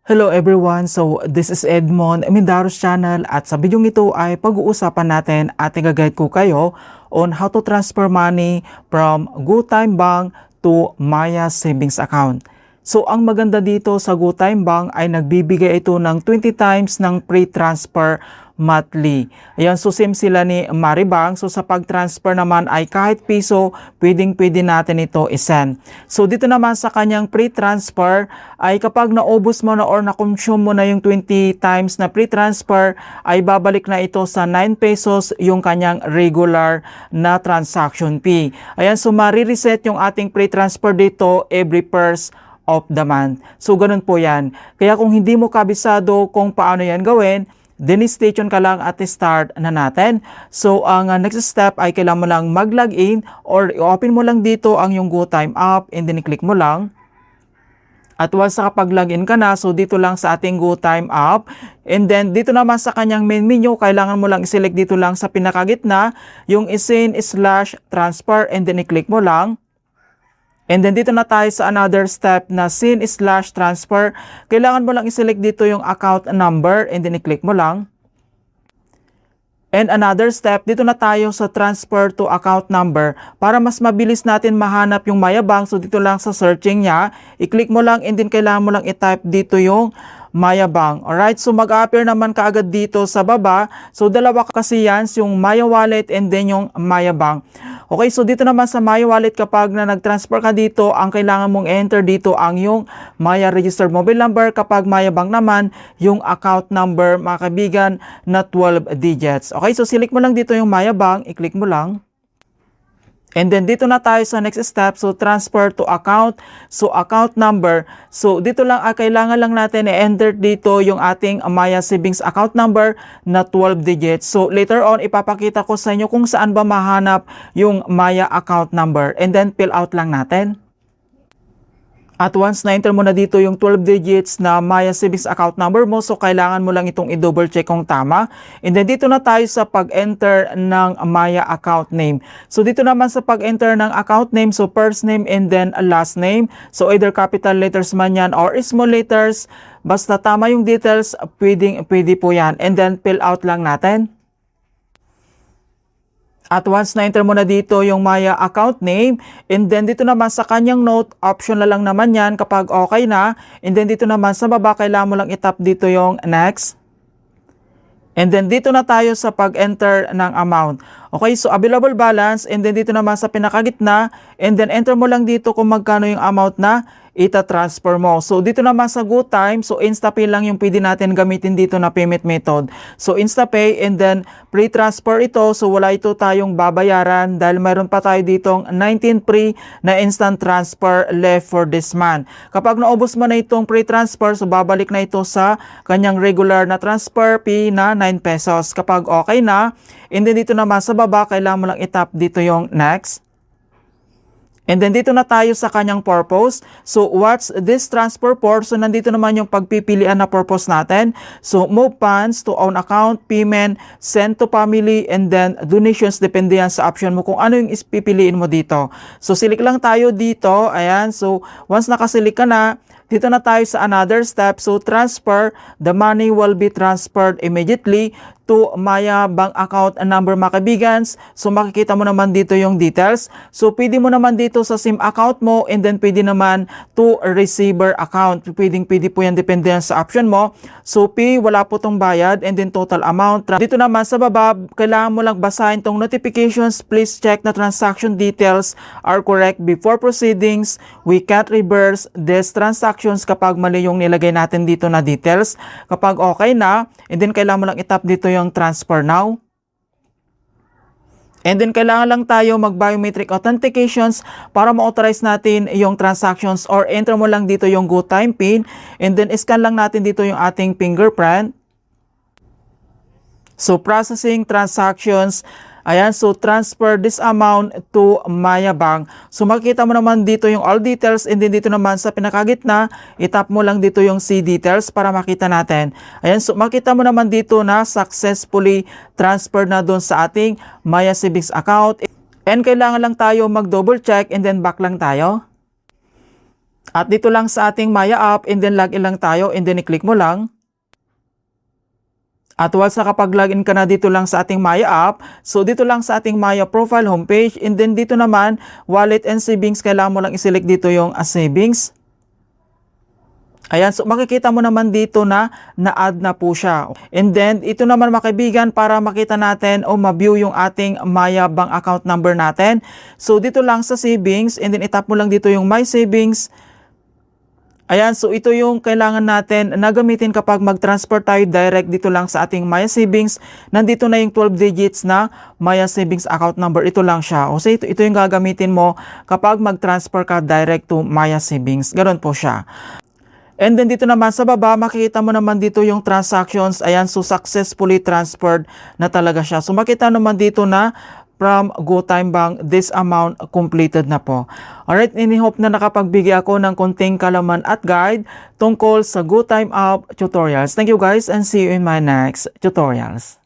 Hello everyone, so this is Edmond Mindaros channel at sa video ito ay pag-uusapan natin at i-guide ko kayo on how to transfer money from GoTime Bank to Maya Savings Account. So ang maganda dito sa GoTime Bank ay nagbibigay ito ng 20 times ng pre-transfer monthly. Ayan, so same sila ni Maribank. So sa pag-transfer naman ay kahit piso, pwede natin ito isend. So dito naman sa kanyang pre-transfer ay kapag naubos mo na or na-consume mo na yung 20 times na pre-transfer ay babalik na ito sa 9 pesos yung kanyang regular na transaction fee. Ayan, so marireset yung ating pre-transfer dito every first of the month. So ganun po yan. Kaya kung hindi mo kabisado kung paano yan gawin, then stay tuned ka lang at start na natin. So ang next step ay kailangan mo lang mag-login or i-open mo lang dito ang yung GoTime app and then i-click mo lang. At once nakapag-login ka na, so dito lang sa ating GoTime app. And then dito naman sa kanyang main menu, kailangan mo lang i-select dito lang sa pinakagitna yung send/transfer and then i-click mo lang. And then dito na tayo sa another step na send/transfer. Kailangan mo lang i-select dito yung account number and then i-click mo lang. And another step, dito na tayo sa transfer to account number. Para mas mabilis natin mahanap yung Maya Bank, so dito lang sa searching niya, i-click mo lang and then kailangan mo lang i-type dito yung Maya Bank. Alright, so mag-appear naman kaagad dito sa baba. So dalawa kasi yan, yung Maya Wallet and then yung Maya Bank. Okay, so dito naman sa Maya Wallet, kapag na nag-transfer ka dito, ang kailangan mong enter dito ang yung Maya Registered Mobile Number. Kapag Maya Bank naman, yung account number, mga kaibigan, na 12 digits. Okay, so select mo lang dito yung Maya Bank, i-click mo lang. And then dito na tayo sa next step, so transfer to account, so account number. So dito lang kailangan lang natin i-enter dito yung ating Maya Savings account number na 12 digits. So later on ipapakita ko sa inyo kung saan ba mahanap yung Maya account number and then fill out lang natin. At once na-enter mo na dito yung 12 digits na Maya Savings account number mo, so kailangan mo lang itong i-double check kung tama. And then dito na tayo sa pag-enter ng Maya account name. So dito naman sa pag-enter ng account name, so first name and then last name. So either capital letters man yan or small letters. Basta tama yung details, pwede po yan. And then fill out lang natin. At once na-enter mo na dito yung Maya account name, and then dito naman sa kanyang note, option na lang naman yan kapag okay na. And then dito naman sa baba, kailangan mo lang itap dito yung next. And then dito na tayo sa pag-enter ng amount. Okay, so available balance, and then dito naman sa pinakagitna, and then enter mo lang dito kung magkano yung amount na ita-transfer mo. So dito naman sa GoTime, so InstaPay lang yung pwede natin gamitin dito na payment method. So InstaPay and then pre-transfer ito, so wala ito tayong babayaran dahil mayroon pa tayo ditong 19 free na instant transfer left for this month. Kapag naubos mo na itong pre-transfer, so babalik na ito sa kanyang regular na transfer fee na 9 pesos. Kapag okay na, and then dito naman sa baba, kailangan mo lang itap dito yung next. And then dito na tayo sa kanyang purpose. So what's this transfer for? So nandito naman yung pagpipilian na purpose natin. So move funds to own account, payment, send to family, and then donations. Depende yan sa option mo kung ano yung pipiliin mo dito. So select lang tayo dito. Ayan. So once nakaselect ka na, dito na tayo sa another step. So transfer, the money will be transferred immediately to Maya Bank account number, mga kaibigans. So makikita mo naman dito yung details. So pwede mo naman dito sa SIM account mo, and then pwede naman to receiver account. Pwede po yan, depende yan sa option mo. So P, wala po tong bayad, and then total amount. Dito naman sa baba, kailangan mo lang basahin tong notifications. Please check na transaction details are correct before proceedings. We can't reverse these transactions kapag mali yung nilagay natin dito na details. Kapag okay na, and then kailangan mo lang itap dito yung transfer now. And then kailangan lang tayo mag-biometric authentications para ma-authorize natin yung transactions, or enter mo lang dito yung GoTime PIN, and then scan lang natin dito yung ating fingerprint. So processing transactions. Ayan, so transfer this amount to Maya Bank. So makikita mo naman dito yung all details, and then dito naman sa pinakagitna, itap mo lang dito yung see details para makita natin. Ayan, so makita mo naman dito na successfully transfer na doon sa ating Maya Savings account. And kailangan lang tayo mag double check and then back lang tayo. At dito lang sa ating Maya app, and then login lang tayo, and then i-click mo lang. At once nakapag-login ka na dito lang sa ating Maya app, so dito lang sa ating Maya profile homepage, and then dito naman, wallet and savings, kailangan mo lang i-select dito yung savings. Ayan, so makikita mo naman dito na na-add na po siya. And then, ito naman mga kaibigan, para makita natin o ma-view yung ating Maya bank account number natin. So dito lang sa savings, and then itap mo lang dito yung my savings. Ayan, so ito yung kailangan natin na gamitin kapag mag-transfer tayo direct dito lang sa ating Maya Savings. Nandito na yung 12 digits na Maya Savings account number. Ito lang siya. O so ito yung gagamitin mo kapag mag-transfer ka direct to Maya Savings. Ganon po siya. And then dito naman sa baba, makikita mo naman dito yung transactions. Ayan, so successfully transferred na talaga siya. So makita naman dito na from GoTime Bank, this amount completed na po. Alright, ini-hope na nakapagbigay ako ng konting kalaman at guide tungkol sa GoTime app tutorials. Thank you guys and see you in my next tutorials.